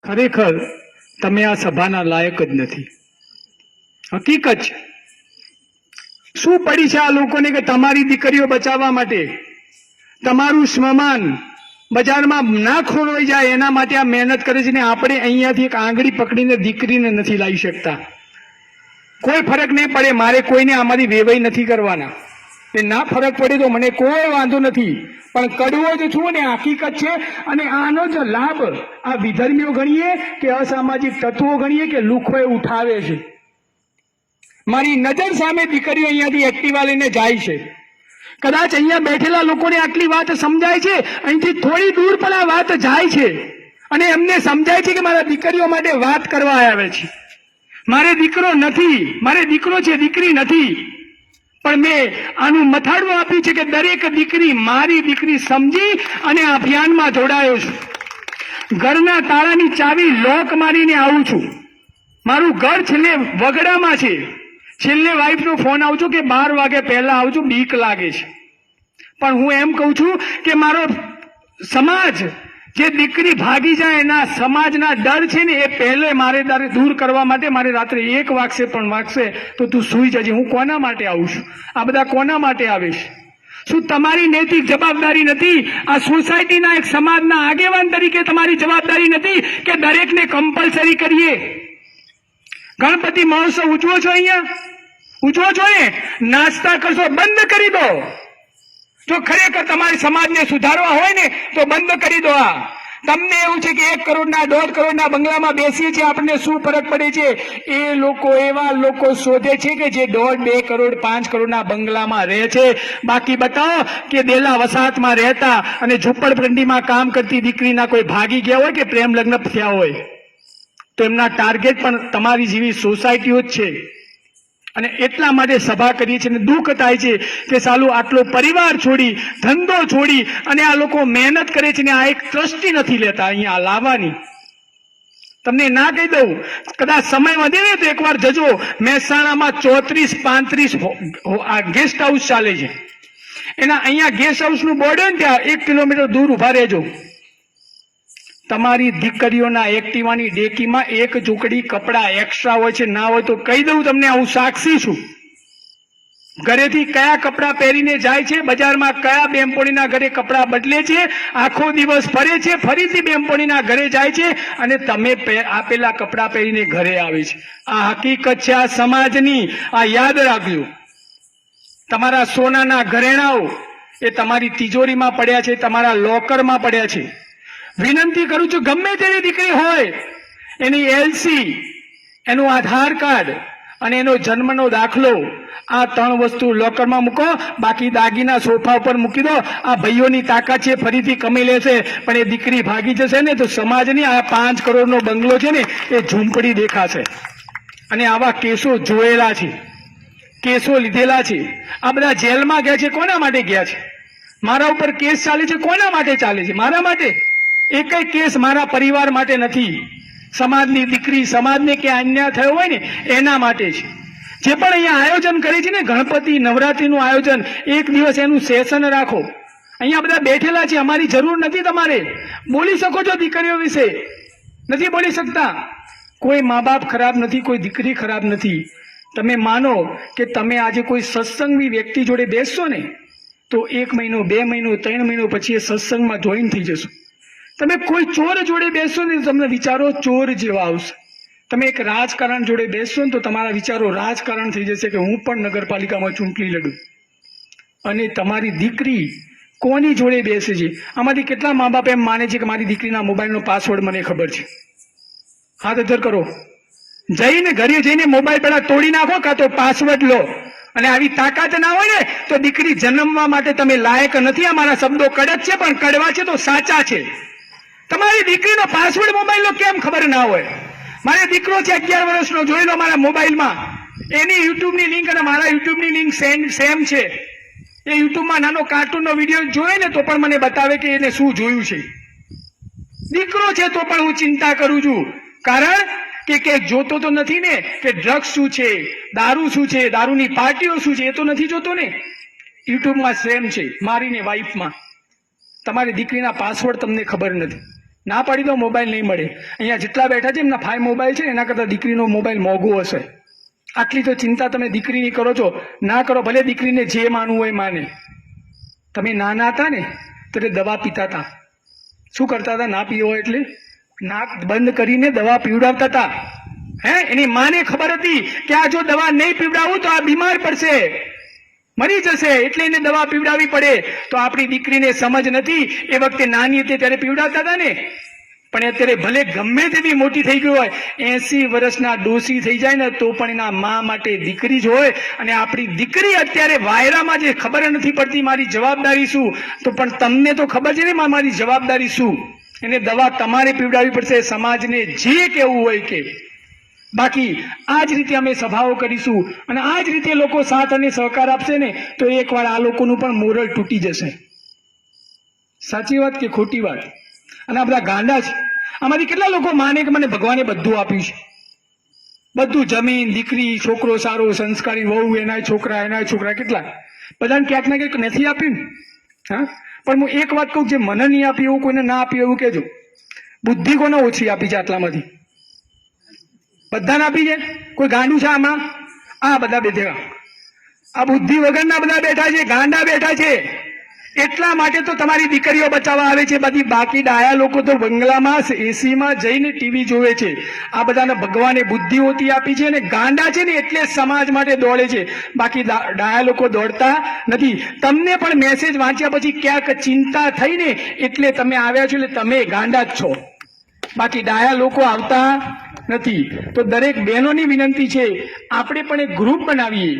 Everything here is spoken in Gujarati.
ખરેખર તમે આ સભાના લાયક જ નથી. હકીકત છે. શું પડી છે આ લોકોને કે તમારી દીકરીઓ બચાવવા માટે તમારું સ્મશાન બજારમાં ના ખોરવાઈ જાય એના માટે આ મહેનત કરે છે ને આપણે અહીંયાથી એક આંગળી પકડીને દીકરીને નથી લાવી શકતા. કોઈ ફરક નહીં પડે, મારે કોઈને આમાંથી વેવાઈ નથી કરવાના. એ ના ફરક પડે તો મને કોઈ વાંધો નથી, પણ કડવો જ છું ને હકીકત છે. અને આનો જ લાભ આ વિધર્મીઓ ગણીએ કે અસામાજિક તત્વો ગણીએ કે લુખોએ ઉઠાવે છે. મારી નજર સામે દીકરીઓ અહીંયાથી એક્ટિવા લઈને જાય છે. કદાચ અહીંયા બેઠેલા લોકોને આટલી વાત સમજાય છે, અહીંથી થોડી દૂર પણ આ વાત જાય છે અને એમને સમજાય છે કે મારા દીકરીઓ માટે વાત કરવા આવે છે. મારે દીકરો નથી, મારે દીકરો છે, દીકરી નથી. પણ મેં આનું મથાળું આપ્યું છે કે દરેક દીકરી મારી દીકરી સમજી અને આ અભિયાનમાં જોડાયો છું. ઘરના તાળાની ચાવી લોક મારીને આવું છું. મારું ઘર છેલ્લે વગડામાં છે. છેલ્લે વાઈફનો ફોન આવજો કે 12 વાગે પહેલા આવજો, બીક લાગે છે. પણ હું એમ કહું છું કે મારો સમાજ જે દીકરી ભાગી જાય એના સમાજના ડર છે ને એ પહેલે મારે દૂર કરવા માટે મારે રાત્રે 1 વાગશે પણ વાગશે તો તું સૂઈ જજે. હું કોના માટે આવું છું? આ બધા કોના માટે આવે છે? શું તમારી નૈતિક જવાબદારી નથી? આ સોસાયટીના એક સમાજના આગેવાન તરીકે તમારી જવાબદારી નથી કે દરેકને કમ્પલસરી કરીએ? ગણપતિ મહોત્સવ ઉજવો છો, અહીંયા ઉજવો છો ને, નાસ્તા કરશો બંધ કરી દો. જો ખરેખર તમારી સમાજને સુધારવા હોય ને તો બંધ કરી દો. આ તમને એવું છે કે 1 કરોડના 1.5 કરોડના બંગલામાં બેસીએ છીએ, આપણને શું ફરક પડે છે? એ લોકો એવા લોકો શોધે છે કે જે 1.5, 2 કરોડ 5 કરોડના બંગલામાં રહે છે. બાકી બતાવો કે દેલા વસાહતમાં રહેતા અને ઝૂંપડપટ્ટીમાં કામ કરતી દીકરીના કોઈ ભાગી ગયા હોય કે પ્રેમ લગ્ન થયા હોય તો એમના ટાર્ગેટ પણ તમારી જેવી સોસાયટીઓ જ છે. અને એટલા માટે સભા કરીએ છીએ. દુઃખ થાય છે કે સાલું આટલો પરિવાર છોડી, ધંધો છોડી અને આ લોકો મહેનત કરે છે ને આ એક ટ્રસ્ટી નથી લેતા અહીંયા લાવવાની. તમને ના કહી દઉં, કદાચ સમય વધે ને તો એકવાર જજો. મહેસાણામાં 34-35 આ ગેસ્ટ હાઉસ ચાલે છે. એના અહીંયા ગેસ્ટ હાઉસનું બોર્ડ હોય ને ત્યાં 1 કિલોમીટર દૂર ઉભા રહેજો. તમારી દીકરીઓના એક્ટિવાની ડેકીમાં 1 ઝૂંકડી કપડા એક્સ્ટ્રા હોય છે. ના હોય તો કહી દઉં તમને, હું સાક્ષી છું. ઘરેથી કયા કપડા પહેરીને જાય છે, બજારમાં કયા બેનપણીના ઘરે કપડા બદલે છે, આખો દિવસ ફરે છે, ફરીથી બેનપણીના ઘરે જાય છે અને તમે આપેલા કપડા પહેરીને ઘરે આવે છે. આ હકીકત છે આ સમાજની. આ યાદ રાખજો. તમારા સોનાના ઘરેણાઓ એ તમારી તિજોરીમાં પડ્યા છે, તમારા લોકરમાં પડ્યા છે. વિનંતી કરું છું, ગમે તેવી દીકરી હોય એની એલસી, એનું આધાર કાર્ડ અને એનો જન્મનો દાખલો, આ 3 વસ્તુ લોકરમાં મૂકો. બાકી દાગીના સોફા ઉપર મૂકી દો. આ ભાઈઓની તાકાત છે, ફરીથી કમાઈ લેશે. પણ એ દીકરી ભાગી જશે ને તો સમાજની આ 5 કરોડનો બંગલો છે ને એ ઝૂંપડી દેખાશે. અને આવા કેસો જોયેલા છે, કેસો લીધેલા છે. આ બધા જેલમાં ગયા છે, કોના માટે ગયા છે? મારા ઉપર કેસ ચાલે છે, કોના માટે ચાલે છે? મારા માટે. એકય કેસ મારા પરિવાર માટે નથી. સમાજની દીકરી, સમાજને કે અન્યાય થયો હોય ને એના માટે છે. જે પણ અહીંયા આયોજન કરે છે ને, ગણપતિ નવરાત્રીનું આયોજન, 1 દિવસ એનું સેશન રાખો. અહીંયા બધા બેઠેલા છે, અમારી જરૂર નથી. તમારે બોલી શકો છો દીકરીઓ વિશે, નથી બોલી શકતા. કોઈ મા બાપ ખરાબ નથી, કોઈ દીકરી ખરાબ નથી. તમે માનો કે તમે આજે કોઈ સત્સંગની વ્યક્તિ જોડે બેસશો ને તો 1 મહિનો, 2 મહિનો, 3 મહિનો પછી એ સત્સંગમાં જોઈન થઈ જશો. તમે કોઈ ચોર જોડે બેસશો ને તો તમને વિચારો ચોર જેવા આવશે. તમે એક રાજકારણ જોડે બેસશો ને તો તમારા વિચારો રાજકારણ થઈ જશે કે હું પણ નગરપાલિકામાં ચૂંટણી લડું. અને તમારી દીકરી કોની જોડે બેસે છે? આમાંથી કેટલા મા બાપ એમ માને છે કે મારી દીકરીના મોબાઈલનો પાસવર્ડ મને ખબર છે? હાથ અધર કરો. જઈને ઘરે જઈને મોબાઈલ પેલા તોડી નાખો, કાં તો પાસવર્ડ લો. અને આવી તાકાત ના હોય ને તો દીકરી જન્મવા માટે તમે લાયક નથી. અમારા શબ્દો કડક છે પણ કડવા છે તો સાચા છે. તમારી દીકરીનો પાસવર્ડ મોબાઈલનો કેમ ખબર ના હોય? મારો દીકરો છે 11 વર્ષનો, જોઈ લો મારા મોબાઈલમાં. એની યુટ્યુબની લિંક અને મારા યુટ્યુબની લિંક સેમ છે. એ યુટ્યુબમાં નાનો કાર્ટૂનનો વિડીયો જોયે ને તો પણ મને બતાવે કે એને શું જોયું છે. દીકરો છે તો પણ હું ચિંતા કરું છું. કારણ કે જોતો તો નથી ને કે ડ્રગ્સ શું છે, દારૂ શું છે, દારૂની પાર્ટીઓ શું છે, એ તો નથી જોતો ને. યુટ્યુબમાં સેમ છે મારી ને વાઈફમાં. તમારી દીકરીના પાસવર્ડ તમને ખબર નથી. ના પાડી દો, મોબાઈલ નહીં મળે. અહીંયા જેટલા બેઠા છે એમના 5 મોબાઈલ છે, એના કરતાં દીકરીનો મોબાઈલ મોંઘો હશે. આટલી તો ચિંતા તમે દીકરીની કરો છો. ના કરો, ભલે દીકરીને જે માનવું હોય માને. તમે નાના હતા ને ત્યારે દવા પીતા હતા. શું કરતા હતા? ના પીવો એટલે નાક બંધ કરીને દવા પીવડાવતા હતા. એની માને ખબર હતી કે આ જો દવા નહીં પીવડાવું તો આ બીમાર પડશે, મરી જશે, એટલે એને દવા પીવડાવવી પડે. તો આપણી દીકરીને સમજ નથી. એ વખતે નાની હતી ત્યારે પીવડાવતા હતા ને. પણ અત્યારે ભલે ગમે તેવી મોટી થઈ ગઈ હોય, 80 વર્ષના ડોસી થઈ જાય ને તો પણ એના મા માટે દીકરી જ હોય. અને આપણી દીકરી અત્યારે વાયરામાં જે ખબર નથી પડતી મારી જવાબદારી શું, તો પણ તમને તો ખબર છે ને મારી જવાબદારી શું. એને દવા તમારે પીવડાવવી પડશે, સમાજને જે કહેવું હોય કે. બાકી આ જ રીતે અમે સભાઓ કરીશું અને આ જ રીતે લોકો સાથ અને સહકાર આપશે ને તો એકવાર આ લોકોનું પણ મોરલ તૂટી જશે. સાચી વાત કે ખોટી વાત? અને આ બધા ગાંડા છે. આમાંથી કેટલા લોકો માને કે મને ભગવાને બધું આપ્યું છે, બધું, જમીન, દીકરી, છોકરો સારો, સંસ્કારી, વહુ, એના છોકરા, કેટલા બધાને ક્યાંક ના ક્યાંક નથી આપ્યું ને. હા, પણ હું એક વાત કહું, જે મને નહીં આપી એવું કોઈને ના આપ્યું એવું કહેજો. બુદ્ધિ કોને ઓછી આપી છે આટલામાંથી? બધાને આપી છે. કોઈ ગાંડું છે આમાં? આ બધા બેઠા, આ બુદ્ધિ વગરના બધા બેઠા છે, ગાંડા બેઠા છે. એટલા માટે તો તમારી દીકરીઓ બચાવવા આવે છે. બધી બાકી ડાયા લોકો તો બંગલામાં એસીમાં જઈને ટીવી જોવે છે. આ બધાને ભગવાને બુદ્ધિ ઓછી આપી છે અને ગાંડા છે ને એટલે સમાજ માટે દોડે છે. બાકી ડાયા લોકો દોડતા નથી. તમને પણ મેસેજ વાંચ્યા પછી ક્યાંક ચિંતા થઈને એટલે તમે આવ્યા છો, એટલે તમે ગાંડા જ છો. બાકી ડાયા લોકો આવતા નથી. તો દરેક બહેનોની વિનંતી છે, આપણે પણ એક ગ્રુપ બનાવીએ.